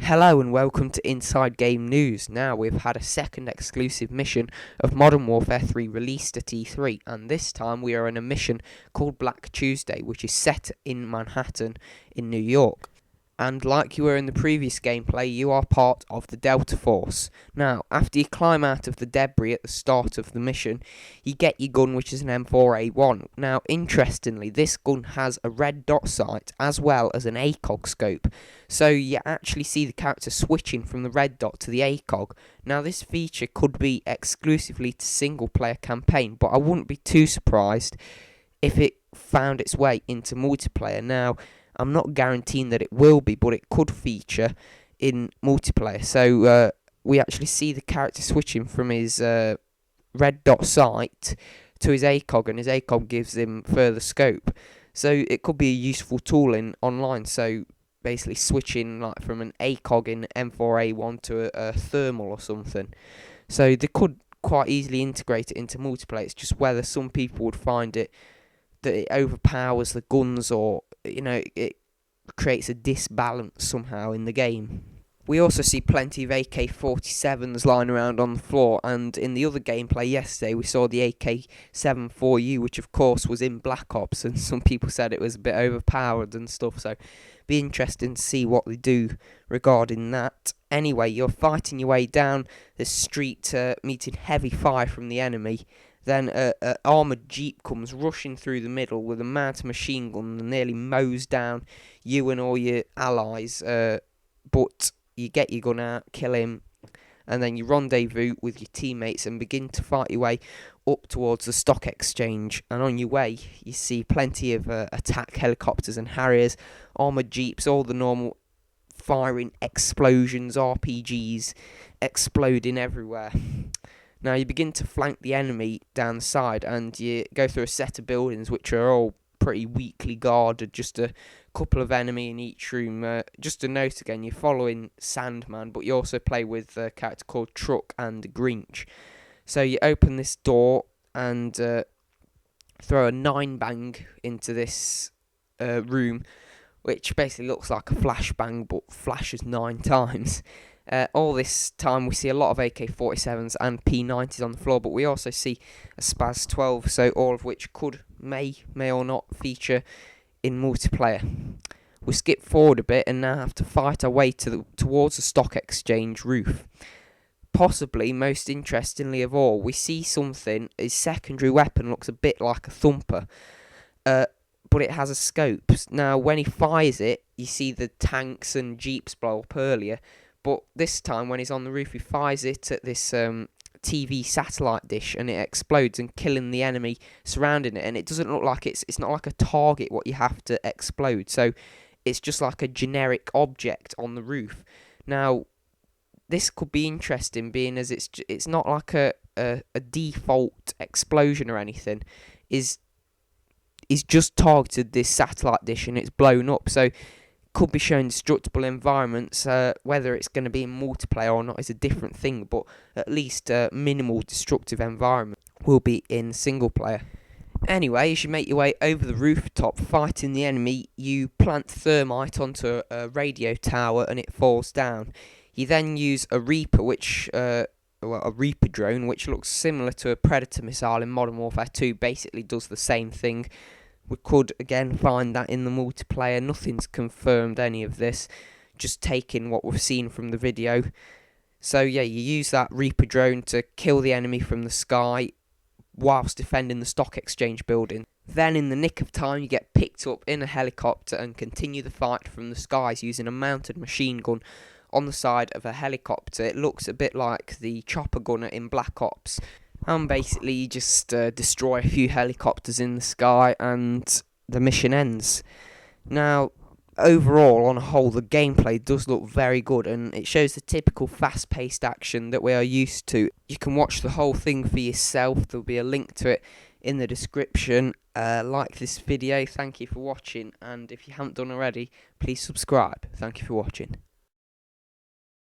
Hello and welcome to Inside Game News. Now we've had a second exclusive mission of Modern Warfare 3 released at E3, and this time we are in a mission called Black Tuesday, which is set in Manhattan in New York. And like you were in the previous gameplay, you are part of the Delta Force. Now, after you climb out of the debris at the start of the mission, you get your gun, which is an M4A1. Now, interestingly, this gun has a red dot sight as well as an ACOG scope. So you actually see the character switching from the red dot to the ACOG. Now, this feature could be exclusively to single-player campaign, but I wouldn't be too surprised if it found its way into multiplayer. Now, I'm not guaranteeing that it will be, but it could feature in multiplayer. So we actually see the character switching from his red dot sight to his ACOG, and his ACOG gives him further scope. So it could be a useful tool in online. So basically switching like from an ACOG in M4A1 to a thermal or something. So they could quite easily integrate it into multiplayer. It's just whether some people would find it that it overpowers the guns, or it creates a disbalance somehow in the game. We also see plenty of AK-47s lying around on the floor, and in the other gameplay yesterday we saw the AK-74U, which of course was in Black Ops, and some people said it was a bit overpowered and stuff, so be interesting to see what they do regarding that. Anyway, you're fighting your way down the street, meeting heavy fire from the enemy. Then an armoured jeep comes rushing through the middle with a mounted machine gun and nearly mows down you and all your allies. But you get your gun out, kill him, and then you rendezvous with your teammates and begin to fight your way up towards the stock exchange. And on your way, you see plenty of attack helicopters and Harriers, armoured jeeps, all the normal firing explosions, RPGs exploding everywhere. Now you begin to flank the enemy down the side, and you go through a set of buildings which are all pretty weakly guarded, just a couple of enemy in each room. Just a note again, you're following Sandman, but you also play with a character called Truck and Grinch. So you open this door and throw a 9-bang into this room, which basically looks like a flashbang but flashes 9 times. All this time we see a lot of AK-47s and P90s on the floor, but we also see a Spaz 12, so all of which may or not feature in multiplayer. We skip forward a bit and now have to fight our way towards the stock exchange roof. Possibly, most interestingly of all, we see something, his secondary weapon looks a bit like a thumper, but it has a scope. Now when he fires it, you see the tanks and jeeps blow up earlier, but this time when he's on the roof, he fires it at this TV satellite dish, and it explodes and killing the enemy surrounding it. And it doesn't look like it's not like a target what you have to explode. So it's just like a generic object on the roof. Now this could be interesting, being as it's not like a default explosion or anything. Is just targeted this satellite dish and it's blown up. So could be showing destructible environments. Whether it's going to be in multiplayer or not is a different thing, but at least minimal destructive environment will be in single player. Anyway, as you make your way over the rooftop fighting the enemy, you plant thermite onto a radio tower and it falls down. You then use a Reaper, a Reaper drone, which looks similar to a Predator missile in Modern Warfare 2, basically does the same thing. We could again find that in the multiplayer. Nothing's confirmed any of this, just taking what we've seen from the video. So yeah, you use that Reaper drone to kill the enemy from the sky whilst defending the stock exchange building. Then in the nick of time you get picked up in a helicopter and continue the fight from the skies using a mounted machine gun on the side of a helicopter. It looks a bit like the chopper gunner in Black Ops. And basically you just destroy a few helicopters in the sky and the mission ends. Now, overall, on a whole, the gameplay does look very good, and it shows the typical fast-paced action that we are used to. You can watch the whole thing for yourself. There'll be a link to it in the description. Like this video, thank you for watching, and if you haven't done already, please subscribe. Thank you for watching.